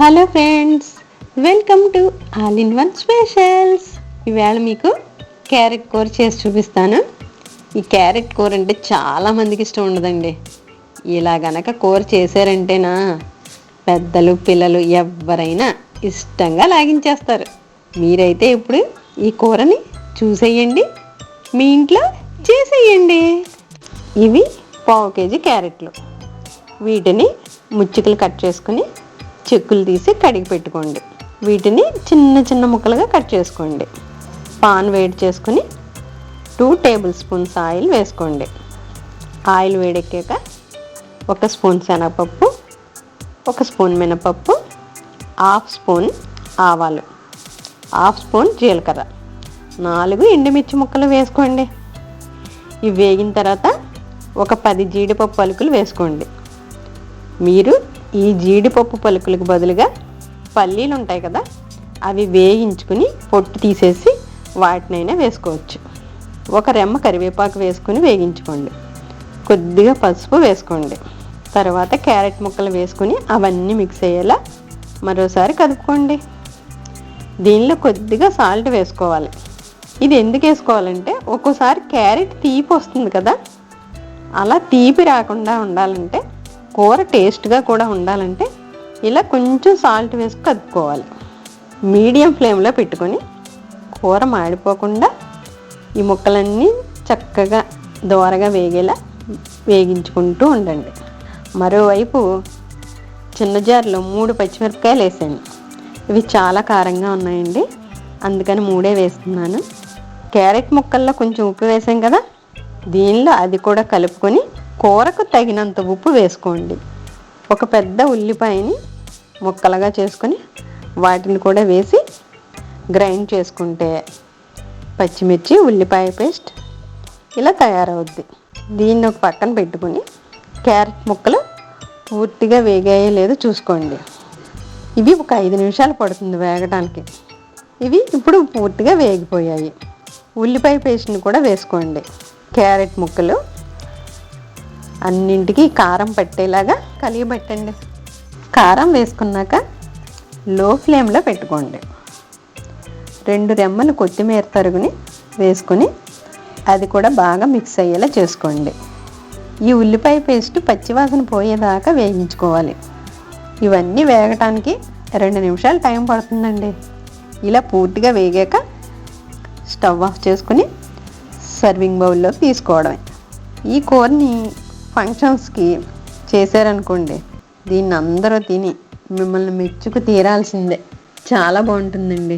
Hello friends, welcome to all in one specials. ఈవేళ మీకు carrot కూర చేసి చూపిస్తాను. ఈ క్యారెట్ కూర అంటే చాలామందికి ఇష్టం ఉండదండి. ఇలా గనక కూర చేశారంటేనా పెద్దలు పిల్లలు ఎవరైనా ఇష్టంగా లాగించేస్తారు. మీరైతే ఇప్పుడు ఈ కూరని చూసేయండి, మీ ఇంట్లో చేసేయండి. ఇవి 1/2 కేజీ క్యారెట్లు. వీటిని ముచ్చుకలు కట్ చేసుకుని చెక్కులు తీసి కడిగి పెట్టుకోండి. వీటిని చిన్న చిన్న ముక్కలుగా కట్ చేసుకోండి. పాన్ వేడి చేసుకుని 2 టేబుల్ స్పూన్స్ ఆయిల్ వేసుకోండి. ఆయిల్ వేడెక్కాక 1 స్పూన్ శనగపప్పు, 1 స్పూన్ మినపప్పు, 1/2 స్పూన్ ఆవాలు, 1/2 స్పూన్ జీలకర్ర, 4 ఎండుమిర్చి ముక్కలు వేసుకోండి. ఇవి వేగిన తర్వాత ఒక 10 జీడిపప్పు పలుకులు వేసుకోండి. మీరు ఈ జీడిపప్పు పలుకులకు బదులుగా పల్లీలు ఉంటాయి కదా, అవి వేయించుకుని పొట్టు తీసేసి వాటినైనా వేసుకోవచ్చు. 1 రెమ్మ కరివేపాకు వేసుకుని వేగించుకోండి. కొద్దిగా పసుపు వేసుకోండి. తర్వాత క్యారెట్ ముక్కలు వేసుకుని అవన్నీ మిక్స్ అయ్యేలా మరోసారి కదుపుకోండి. దీనిలో కొద్దిగా సాల్ట్ వేసుకోవాలి. ఇది ఎందుకు వేసుకోవాలంటే ఒక్కోసారి క్యారెట్ తీపి వస్తుంది కదా, అలా తీపి రాకుండా ఉండాలంటే, కూర టేస్ట్గా కూడా ఉండాలంటే ఇలా కొంచెం సాల్ట్ వేసి కలుపుకోవాలి. మీడియం ఫ్లేమ్లో పెట్టుకొని కూర మాడిపోకుండా ఈ ముక్కలన్నీ చక్కగా దోరగా వేగేలా వేగించుకుంటూ ఉండండి. మరోవైపు చిన్న జార్లో 3 పచ్చిమిరపకాయలు వేసాను. ఇవి చాలా కారంగా ఉన్నాయండి, అందుకని 3 వేస్తున్నాను. క్యారెట్ ముక్కల్లో కొంచెం ఉప్పు వేసాం కదా, దీనిలో అది కూడా కలుపుకొని కూరకు తగినంత ఉప్పు వేసుకోండి. 1 పెద్ద ఉల్లిపాయని ముక్కలుగా చేసుకొని వాటిని కూడా వేసి గ్రైండ్ చేసుకుంటే పచ్చిమిర్చి ఉల్లిపాయ పేస్ట్ ఇలా తయారవుద్ది. దీన్ని ఒక పక్కన పెట్టుకుని క్యారెట్ ముక్కలు పూర్తిగా వేగాయో లేదో చూసుకోండి. ఇవి ఒక 5 నిమిషాలు పడుతుంది వేగడానికి. ఇవి ఇప్పుడు పూర్తిగా వేగిపోయాయి. ఉల్లిపాయ పేస్ట్ని కూడా వేసుకోండి. క్యారెట్ ముక్కలు అన్నింటికి కారం పట్టేలాగా కలిగిపెట్టండి. కారం వేసుకున్నాక లో ఫ్లేమ్లో పెట్టుకోండి. 2 రెమ్మలు కొత్తిమీర తరుగుని వేసుకొని అది కూడా బాగా మిక్స్ అయ్యేలా చేసుకోండి. ఈ ఉల్లిపాయ పేస్ట్ పచ్చివాసన పోయేదాకా వేయించుకోవాలి. ఇవన్నీ వేగటానికి 2 నిమిషాలు టైం పడుతుందండి. ఇలా పూర్తిగా వేగాక స్టవ్ ఆఫ్ చేసుకుని సర్వింగ్ బౌల్లో తీసుకోవడమే. ఈ కూరని ఫంక్షన్స్కి చేశారనుకోండి, దీన్ని అందరూ తిని మిమ్మల్ని మెచ్చుకు తీరాల్సిందే. చాలా బాగుంటుందండి.